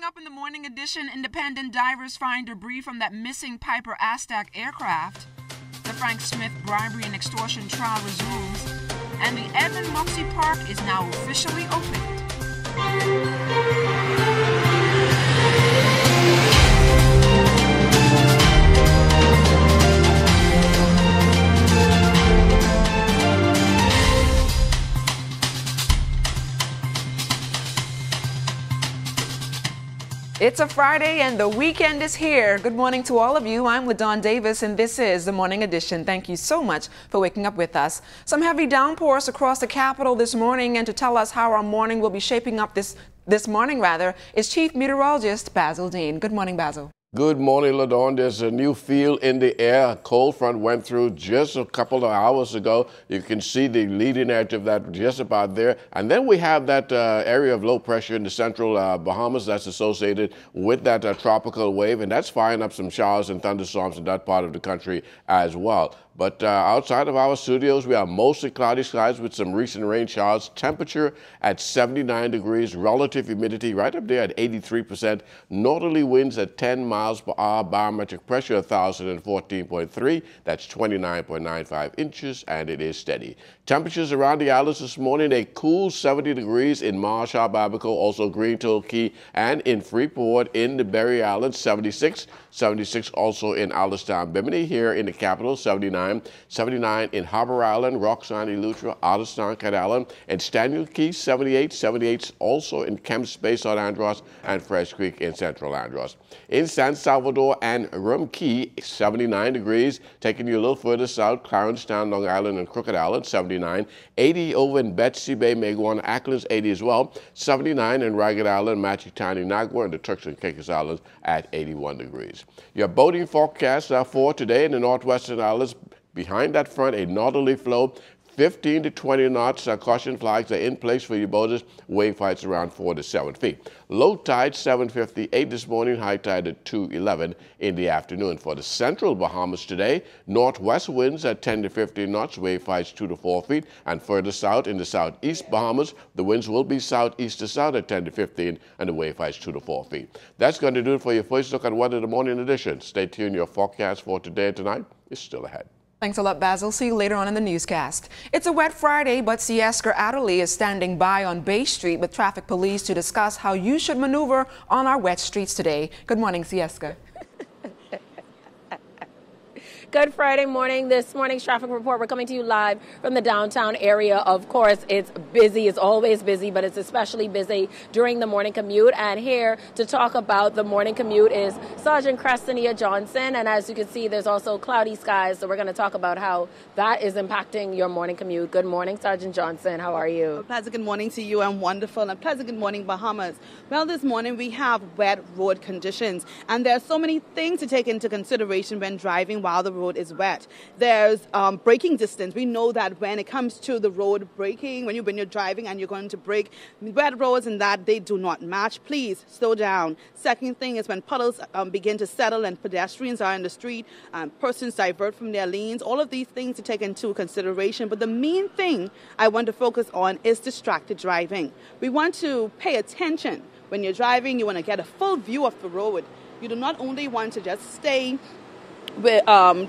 up in the morning edition, independent divers find debris from that missing Piper Aztec aircraft. The Frank Smith bribery and extortion trial resumes, and the Edmund Moxie Park is now officially opened. It's a Friday and the weekend is here. Good morning to all of you. I'm LaDawn Davis and this is the Morning Edition. Thank you so much for waking up with us. Some heavy downpours across the capital this morning, and to tell us how our morning will be shaping up this morning is Chief Meteorologist Basil Dean. Good morning, Basil. Good morning, LaDawn. There's a new feel in the air. A cold front went through just a couple of hours ago. You can see the leading edge of that just about there. And then we have that area of low pressure in the central Bahamas that's associated with that tropical wave, and that's firing up some showers and thunderstorms in that part of the country as well. But outside of our studios, we have mostly cloudy skies with some recent rain showers. Temperature at 79 degrees, relative humidity right up there at 83%, northerly winds at 10 miles per hour, barometric pressure 1,014.3, that's 29.95 inches, and it is steady. Temperatures around the islands this morning, a cool 70 degrees in Marsh Harbour, Abaco, also Green Toll Key, and in Freeport in the Berry Islands, 76 also in Allenstown, Bimini, here in the capital, 79 in Harbour Island, Roxanne, Eleuthera, Otterstown, Cat Island, and Staniel Key, 78 also in Kemps Bay, South Andros, and Fresh Creek in Central Andros. In San Salvador and Rum Key, 79 degrees, taking you a little further south, Clarenstown, Long Island, and Crooked Island, 79, 80 over in Betsy Bay, Meguana, Acklands, 80 as well, 79 in Ragged Island, Machitani, Nagua, and the Turks and Caicos Islands at 81 degrees. Your boating forecast for today in the northwestern islands. Behind that front, a northerly flow, 15 to 20 knots. Caution flags are in place for your boaters. Wave heights around 4 to 7 feet. Low tide 7:58 this morning. High tide at 2:11 in the afternoon. For the central Bahamas today, northwest winds at 10 to 15 knots. Wave heights 2 to 4 feet. And further south in the southeast Bahamas, the winds will be southeast to south at 10 to 15 and the wave heights 2 to 4 feet. That's going to do it for your first look at weather in the morning edition. Stay tuned. Your forecast for today and tonight is still ahead. Thanks a lot, Basil. See you later on in the newscast. It's a wet Friday, but Siesker Adderley is standing by on Bay Street with traffic police to discuss how you should maneuver on our wet streets today. Good morning, Siesker. Good Friday morning. This morning's traffic report, we're coming to you live from the downtown area. Of course, it's busy. It's always busy, but it's especially busy during the morning commute. And here to talk about the morning commute is Sergeant Crestania Johnson. And as you can see, there's also cloudy skies. So we're going to talk about how that is impacting your morning commute. Good morning, Sergeant Johnson. How are you? A pleasant good morning to you. I'm wonderful. And a pleasant good morning, Bahamas. Well, this morning we have wet road conditions. And there are so many things to take into consideration when driving while the road is wet. There's braking distance. We know that when it comes to the road braking, when you're driving and you're going to brake, wet roads and that they do not match. Please slow down. Second thing is when puddles begin to settle and pedestrians are in the street, persons divert from their lanes. All of these things to take into consideration. But the main thing I want to focus on is distracted driving. We want to pay attention. When you're driving, you want to get a full view of the road. You do not only want to just stay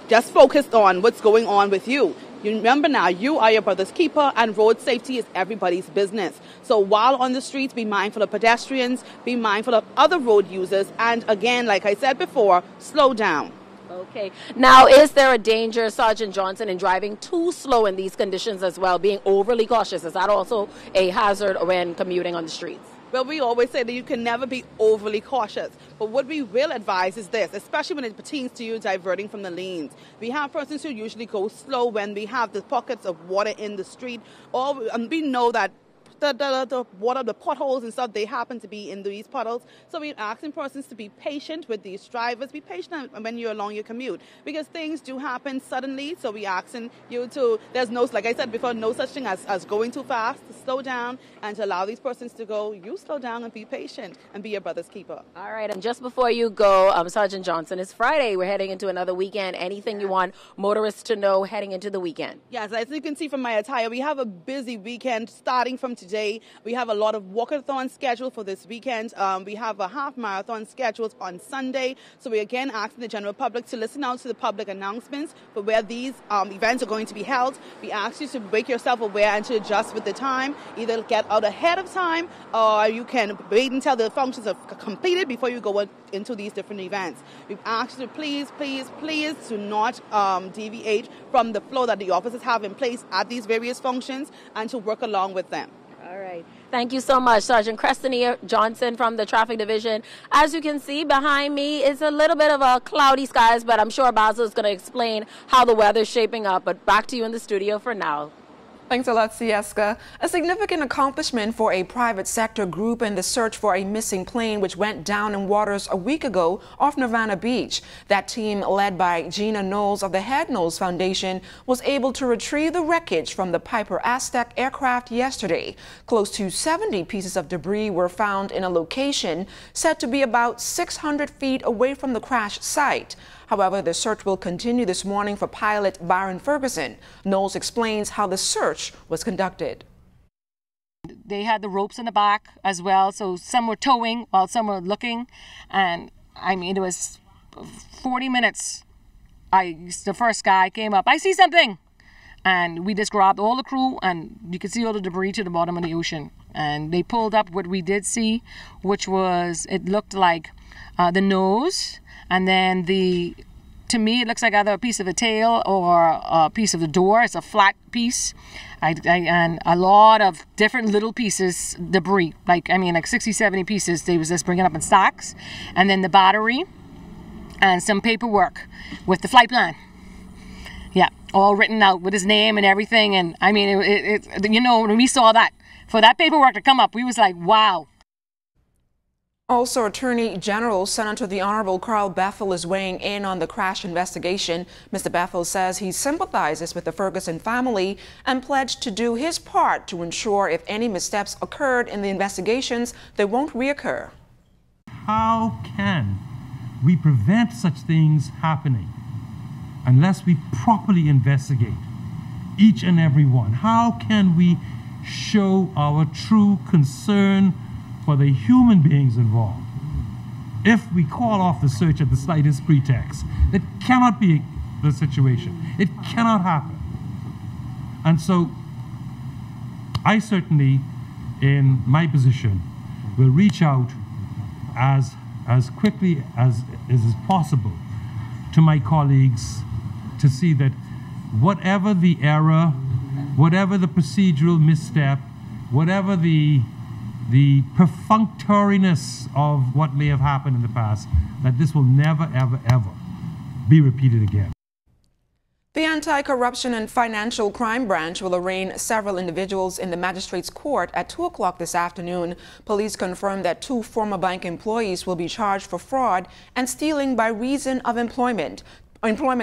just focused on what's going on with you. You remember now, you are your brother's keeper, and road safety is everybody's business. So while on the streets, be mindful of pedestrians, be mindful of other road users, and again, like I said before, slow down. Okay. Now, is there a danger, Sergeant Johnson, in driving too slow in these conditions as well, being overly cautious? Is that also a hazard when commuting on the streets? Well, we always say that you can never be overly cautious. But what we will advise is this, especially when it pertains to you diverting from the lanes. We have persons who usually go slow when we have the pockets of water in the street. And we know that the water, the potholes and stuff, they happen to be in these puddles. So we're asking persons to be patient with these drivers. Be patient when you're along your commute, because things do happen suddenly. So we're asking you to, there's no, like I said before, no such thing as going too fast, to slow down and to allow these persons to go. You slow down and be patient and be your brother's keeper. All right. And just before you go, Sergeant Johnson, it's Friday. We're heading into another weekend. Anything you want motorists to know heading into the weekend? Yes, as you can see from my attire, we have a busy weekend starting from today. today. We have a lot of walkathons scheduled for this weekend. We have a half marathon scheduled on Sunday. So we're again asking the general public to listen out to the public announcements for where these events are going to be held. We ask you to make yourself aware and to adjust with the time. Either get out ahead of time or you can wait until the functions are completed before you go into these different events. We've asked you to please do not deviate from the flow that the officers have in place at these various functions and to work along with them. All right. Thank you so much, Sergeant Crestonier Johnson from the Traffic Division. As you can see behind me, it's a little bit of a cloudy skies, but I'm sure Basil is going to explain how the weather's shaping up. But back to you in the studio for now. Thanks a lot, Sieska. A significant accomplishment for a private sector group in the search for a missing plane which went down in waters a week ago off Nirvana Beach. That team, led by Gina Knowles of the Head Knowles Foundation, was able to retrieve the wreckage from the Piper Aztec aircraft yesterday. Close to 70 pieces of debris were found in a location said to be about 600 feet away from the crash site. However, the search will continue this morning for pilot Byron Ferguson. Knowles explains how the search was conducted. They had the ropes in the back as well, so some were towing while some were looking. And I mean, it was 40 minutes. The first guy came up, I see something. And we just grabbed all the crew, and you could see all the debris to the bottom of the ocean. And they pulled up what we did see, which was, it looked like the nose. And then to me, it looks like either a piece of the tail or a piece of the door. It's a flat piece. And a lot of different little pieces, debris, like 60, 70 pieces. They was just bringing up in stacks. And then the battery and some paperwork with the flight plan. Yeah, all written out with his name and everything. And I mean, when we saw that, for that paperwork to come up, we was like, wow. Also, Attorney General Senator the Honorable Carl Bethel is weighing in on the crash investigation. Mr. Bethel says he sympathizes with the Ferguson family and pledged to do his part to ensure if any missteps occurred in the investigations, they won't reoccur. How can we prevent such things happening unless we properly investigate each and every one? How can we show our true concern for the human beings involved if we call off the search at the slightest pretext? That cannot be the situation. It cannot happen. And so I certainly, in my position, will reach out as quickly as is possible to my colleagues to see that whatever the error, whatever the procedural misstep, whatever the perfunctoriness of what may have happened in the past, that this will never, ever, ever be repeated again. The Anti-Corruption and Financial Crime Branch will arraign several individuals in the magistrate's court at 2 o'clock this afternoon. Police confirmed that 2 former bank employees will be charged for fraud and stealing by reason of employment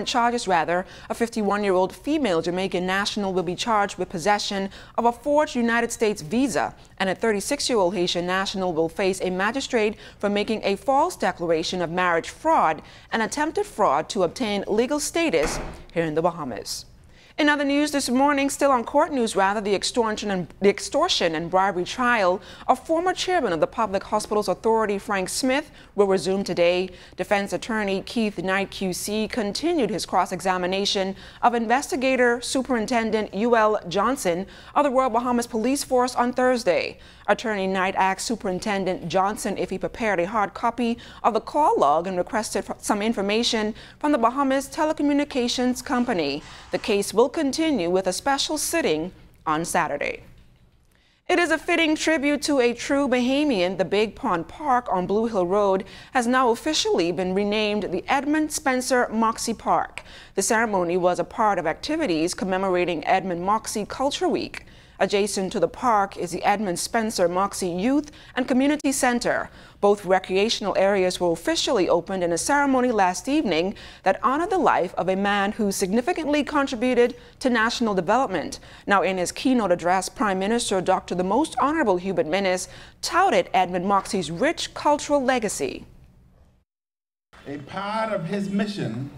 charges. A 51-year-old female Jamaican national will be charged with possession of a forged United States visa, and a 36-year-old Haitian national will face a magistrate for making a false declaration of marriage fraud and attempted fraud to obtain legal status here in the Bahamas. In other news this morning, still on court news rather, the extortion and bribery trial of former chairman of the Public Hospitals Authority, Frank Smith, will resume today. Defense attorney Keith Knight QC continued his cross-examination of investigator Superintendent UL Johnson of the Royal Bahamas Police Force on Thursday. Attorney Knight asked Superintendent Johnson if he prepared a hard copy of the call log and requested some information from the Bahamas Telecommunications Company. The case will continue with a special sitting on Saturday. It is a fitting tribute to a true Bahamian. The Big Pond Park on Blue Hill Road has now officially been renamed the Edmund Spencer Moxie Park. The ceremony was a part of activities commemorating Edmund Moxie Culture Week. Adjacent to the park is the Edmund Spencer Moxie Youth and Community Center. Both recreational areas were officially opened in a ceremony last evening that honored the life of a man who significantly contributed to national development. Now, in his keynote address, Prime Minister Dr. the Most Honorable Hubert Minnis touted Edmund Moxie's rich cultural legacy. A part of his mission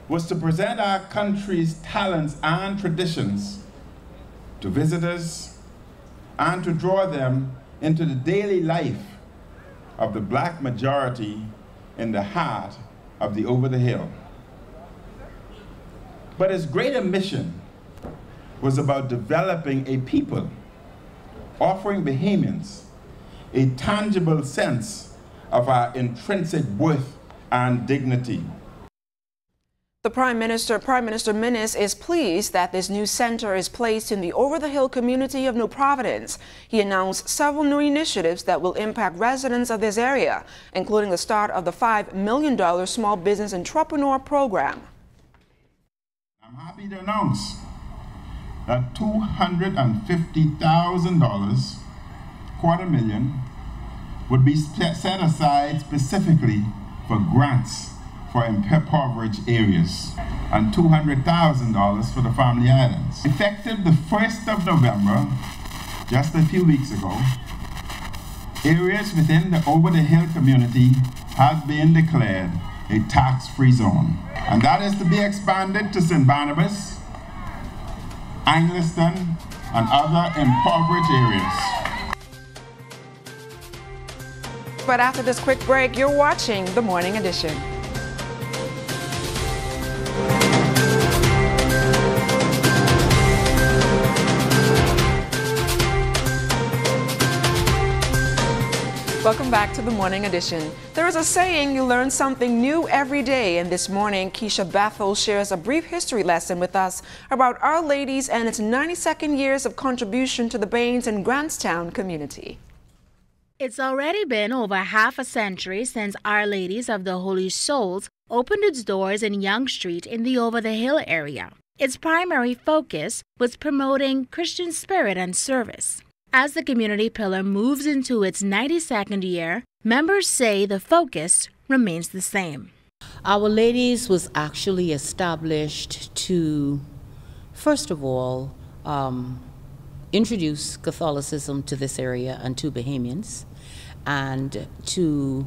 was to present our country's talents and traditions to visitors and to draw them into the daily life of the black majority in the heart of the Over the Hill. But his greater mission was about developing a people, offering Bahamians a tangible sense of our intrinsic worth and dignity. The Prime Minister Minnis, is pleased that this new center is placed in the Over the Hill community of New Providence. He announced several new initiatives that will impact residents of this area, including the start of the $5 million Small Business Entrepreneur Program. I'm happy to announce that $250,000, $250,000, would be set aside specifically for grants for impoverished areas, and $200,000 for the Family Islands. Effective the 1st of November, just a few weeks ago, areas within the Over the Hill community have been declared a tax-free zone. And that is to be expanded to St. Barnabas, Angliston, and other impoverished areas. But after this quick break, you're watching The Morning Edition. Welcome back to The Morning Edition. There is a saying, you learn something new every day, and this morning Keisha Bethel shares a brief history lesson with us about Our Ladies and its 92nd years of contribution to the Baines and Grantstown community. It's already been over half a century since Our Ladies of the Holy Souls opened its doors in Yonge Street in the Over the Hill area. Its primary focus was promoting Christian spirit and service. As the community pillar moves into its 92nd year, members say the focus remains the same. Our Ladies was actually established to, first of all, introduce Catholicism to this area and to Bahamians, and to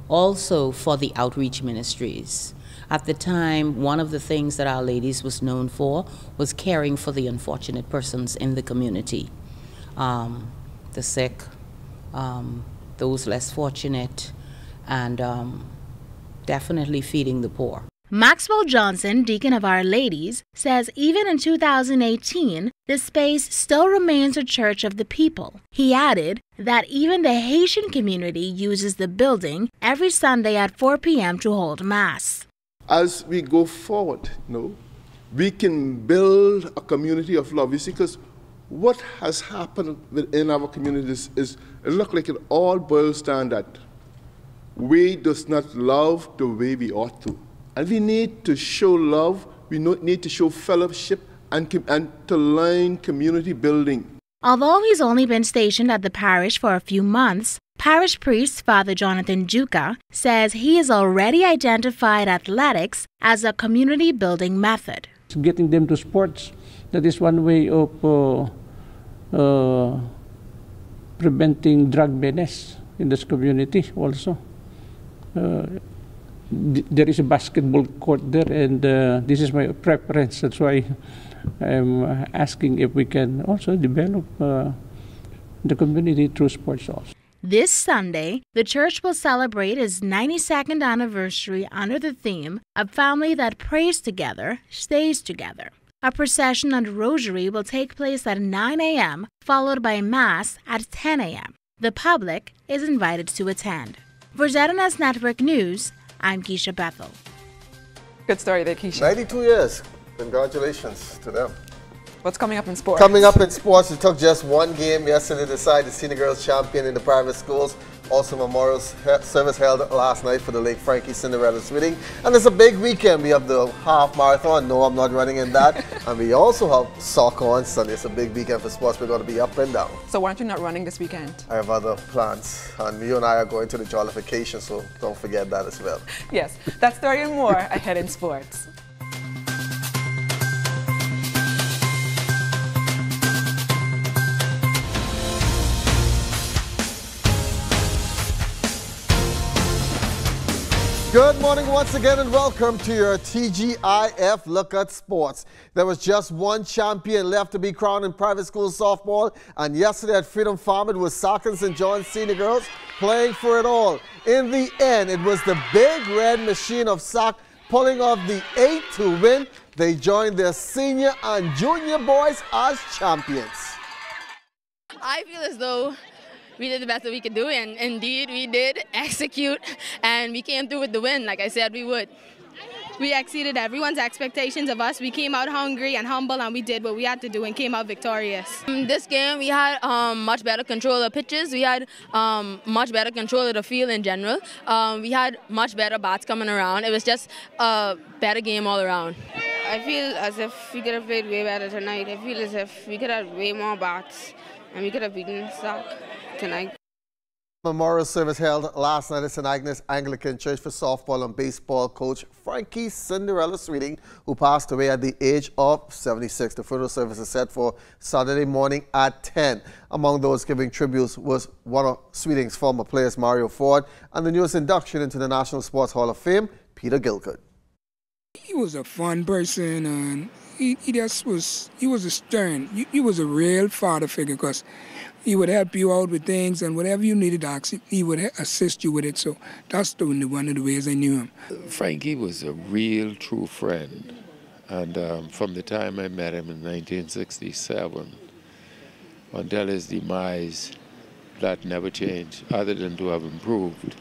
also for the outreach ministries. At the time, one of the things that Our Ladies was known for was caring for the unfortunate persons in the community. The sick, those less fortunate, and definitely feeding the poor. Maxwell Johnson, deacon of Our Ladies, says even in 2018, the space still remains a church of the people. He added that even the Haitian community uses the building every Sunday at 4 p.m. to hold Mass. As we go forward, we can build a community of love. You see, because what has happened within our communities is, it looks like it all boils down that we does not love the way we ought to. And we need to show love, we need to show fellowship, and to learn community building. Although he's only been stationed at the parish for a few months, parish priest Father Jonathan Juka says he has already identified athletics as a community building method. Getting them to sports, that is one way of preventing drug menace in this community also. There is a basketball court there, and this is my preference. That's why I'm asking if we can also develop the community through sports also. This Sunday, the church will celebrate its 92nd anniversary under the theme, A Family That Prays Together, Stays Together. A procession and rosary will take place at 9 a.m., followed by Mass at 10 a.m. The public is invited to attend. For ZNS Network News, I'm Keisha Bethel. Good story there, Keisha. 92 years. Congratulations to them. What's coming up in sports? Coming up in sports, we took just one game yesterday to decide the senior girls champion in the private schools. Also, memorial service held last night for the late Frankie Cinderella Smitting. And it's a big weekend. We have the half marathon. No, I'm not running in that. And we also have soccer on Sunday. It's a big weekend for sports. We're going to be up and down. So why aren't you not running this weekend? I have other plans. And you and I are going to the jollification, so don't forget that as well. Yes, that story and more ahead in sports. Good morning once again and welcome to your TGIF Look at Sports. There was just one champion left to be crowned in private school softball, and yesterday at Freedom Farm it was Saucon St. John's Senior Girls playing for it all. In the end, it was the Big Red Machine of Sac pulling off the 8 to win. They joined their senior and junior boys as champions. I feel as though we did the best that we could do, and indeed we did execute, and we came through with the win like I said we would. We exceeded everyone's expectations of us. We came out hungry and humble, and we did what we had to do and came out victorious. In this game, we had much better control of pitches. We had much better control of the field in general. We had much better bats coming around. It was just a better game all around. I feel as if we could have played way better tonight. I feel as if we could have way more bats, and we could have beaten Sac tonight. Memorial service held last night at St. Agnes Anglican Church for softball and baseball coach Frankie Cinderella Sweeting, who passed away at the age of 76. The funeral service is set for Saturday morning at 10. Among those giving tributes was one of Sweeting's former players, Mario Ford, and the newest induction into the National Sports Hall of Fame, Peter Gilcourt. He was a fun person, and he was a stern. He was a real father figure, because he would help you out with things, and whatever you needed to ask him, he would assist you with it. So that's one of the ways I knew him. Frankie was a real true friend, and from the time I met him in 1967 until his demise, that never changed, other than to have improved.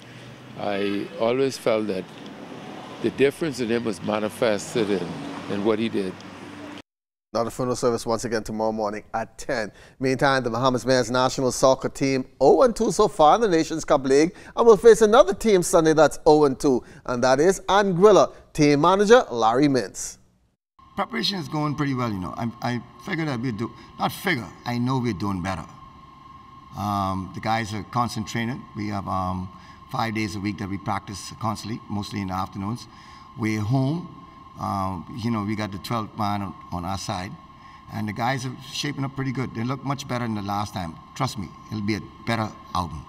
I always felt that the difference in him was manifested in what he did. Now the funeral service once again tomorrow morning at 10. Meantime, the Bahamas men's national soccer team 0-2 so far in the Nations Cup League, and will face another team Sunday that's 0-2, and that is Anguilla. Team manager Larry Mintz. Preparation is going pretty well, you know. I figured that we'd do, not figure, I know we're doing better. The guys are concentrating. We have 5 days a week that we practice constantly, mostly in the afternoons. We're home. You know, we got the 12th man on our side, and the guys are shaping up pretty good. They look much better than the last time. Trust me, it'll be a better album.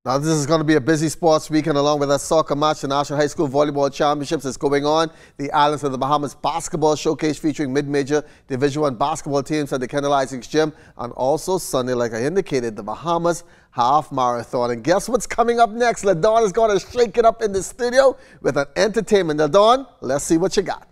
Now this is going to be a busy sports weekend. Along with a soccer match, the National High School Volleyball Championships is going on. The Islands of the Bahamas Basketball Showcase featuring mid-major Division I basketball teams at the Kendall Isaacs Gym, and also Sunday, like I indicated, the Bahamas Half Marathon. And guess what's coming up next? LaDawn is going to shake it up in the studio with an entertainment. LaDawn, let's see what you got.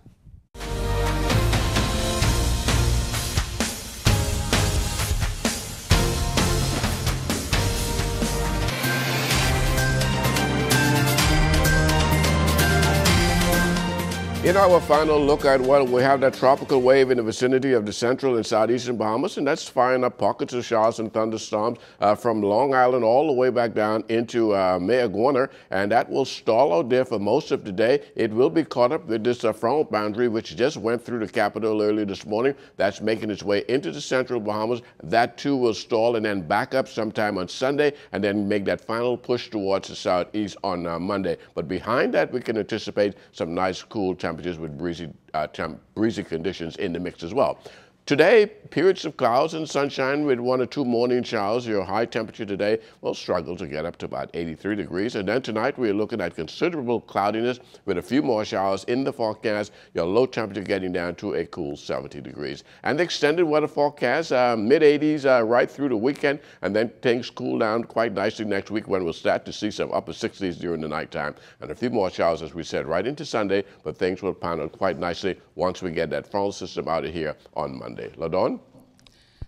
In our final look at what we have, that tropical wave in the vicinity of the central and southeastern Bahamas, and that's firing up pockets of showers and thunderstorms from Long Island all the way back down into Mayaguana, and that will stall out there for most of the day. It will be caught up with this front boundary, which just went through the capital early this morning. That's making its way into the central Bahamas. That too will stall and then back up sometime on Sunday, and then make that final push towards the southeast on Monday. But behind that, we can anticipate some nice cool temperatures with breezy conditions in the mix as well. Today, periods of clouds and sunshine with 1 or 2 morning showers. Your high temperature today will struggle to get up to about 83 degrees. And then tonight, we're looking at considerable cloudiness with a few more showers in the forecast. Your low temperature getting down to a cool 70 degrees. And the extended weather forecast, mid-80s right through the weekend. And then things cool down quite nicely next week when we'll start to see some upper 60s during the nighttime. And a few more showers, as we said, right into Sunday. But things will pan out quite nicely once we get that frontal system out of here on Monday. LaDawn?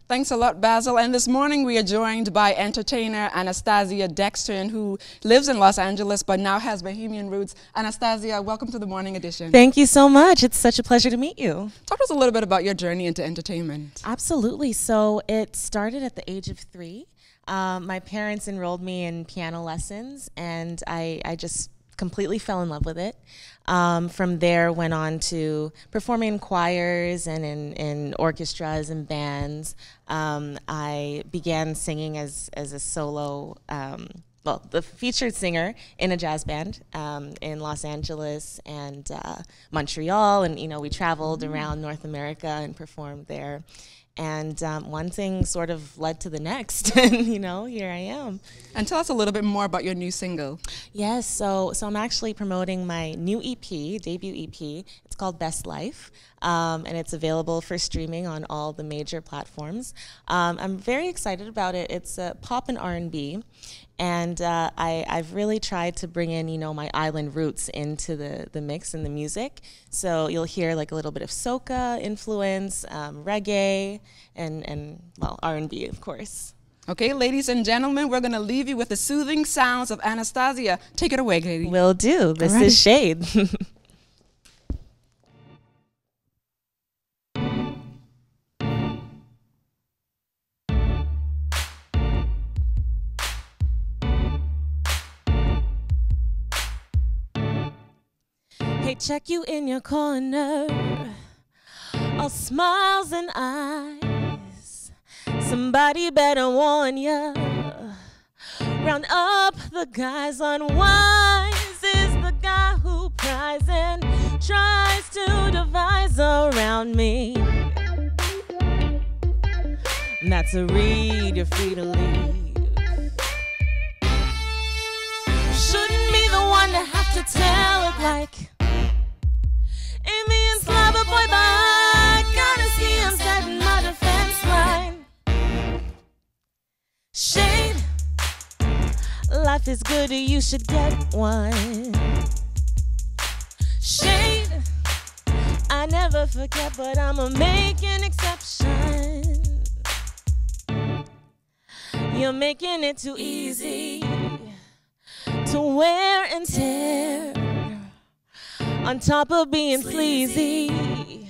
Thanks a lot, Basil. And this morning we are joined by entertainer Anastasia Dexter, who lives in Los Angeles but now has Bahamian roots. Anastasia, welcome to the Morning Edition. Thank you so much. It's such a pleasure to meet you. Talk to us a little bit about your journey into entertainment. Absolutely. So it started at the age of 3. My parents enrolled me in piano lessons, and I just completely fell in love with it. From there, went on to performing in choirs and in orchestras and bands. I began singing as a solo, well, the featured singer in a jazz band in Los Angeles and Montreal, and we traveled around North America and performed there. And one thing sort of led to the next, and here I am. And tell us a little bit more about your new single. Yes, so I'm actually promoting my new EP, debut EP. It's called Best Life, and it's available for streaming on all the major platforms. I'm very excited about it. It's pop and R&B, and I've really tried to bring in, my island roots into the mix and the music. So you'll hear like a little bit of soca influence, reggae, and R&B, of course. Okay, ladies and gentlemen, we're going to leave you with the soothing sounds of Anastasia. Take it away, lady. Will do. This is Shade. Hey, check you in your corner, all smiles and eyes. Somebody better warn ya. Round up the guys. Unwise is the guy who pries and tries to devise around me. And that's a read, you're free to leave. Shouldn't be the one to have to tell it like Amy and Slava boy by. Gotta see him setting my defense line. Shade, life is good, you should get one. Shade, I never forget, but I'ma make an exception. You're making it too easy to wear and tear, on top of being sleazy.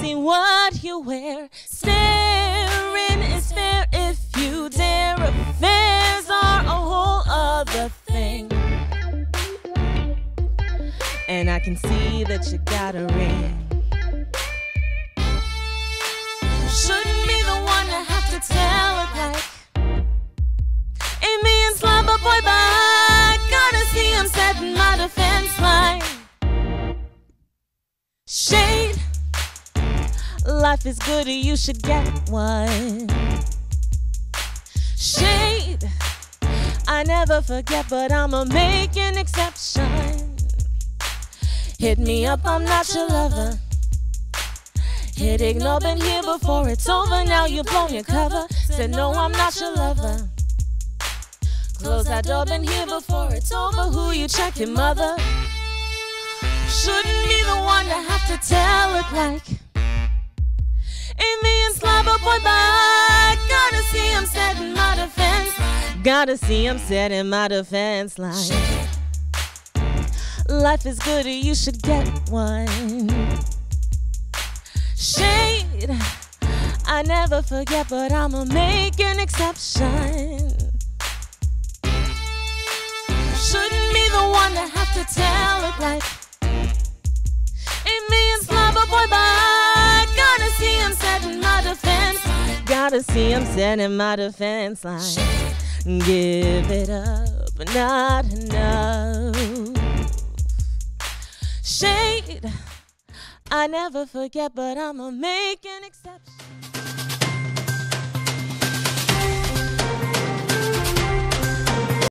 See what you wear. Staring is fair if you dare. Affairs are a whole other thing. And I can see that you got a ring. Shouldn't be the one to have to tell it like Amy and Slumber Boy by. Gotta see him setting my defense line. Shade, life is good, you should get one. Shade, I never forget, but I'ma make an exception. Hit me up, I'm not your lover. Hit ignore, been here before, it's over, now you've blown your cover. Said no, I'm not your lover. Close that door, been here before, it's over, who you checking, mother? Shouldn't be the one to have to tell it like Amy and Slava boy by. Gotta see him setting my defense. Gotta see him setting my defense line. Life is good, you should get one. Shade, I never forget, but I'ma make an exception. Shouldn't be the one to have to tell it like Amy and Slava boy by. Gotta see him setting my defense. Gotta see him setting my defense line. Give it up, not enough. Shade, I never forget, but I'ma make an exception.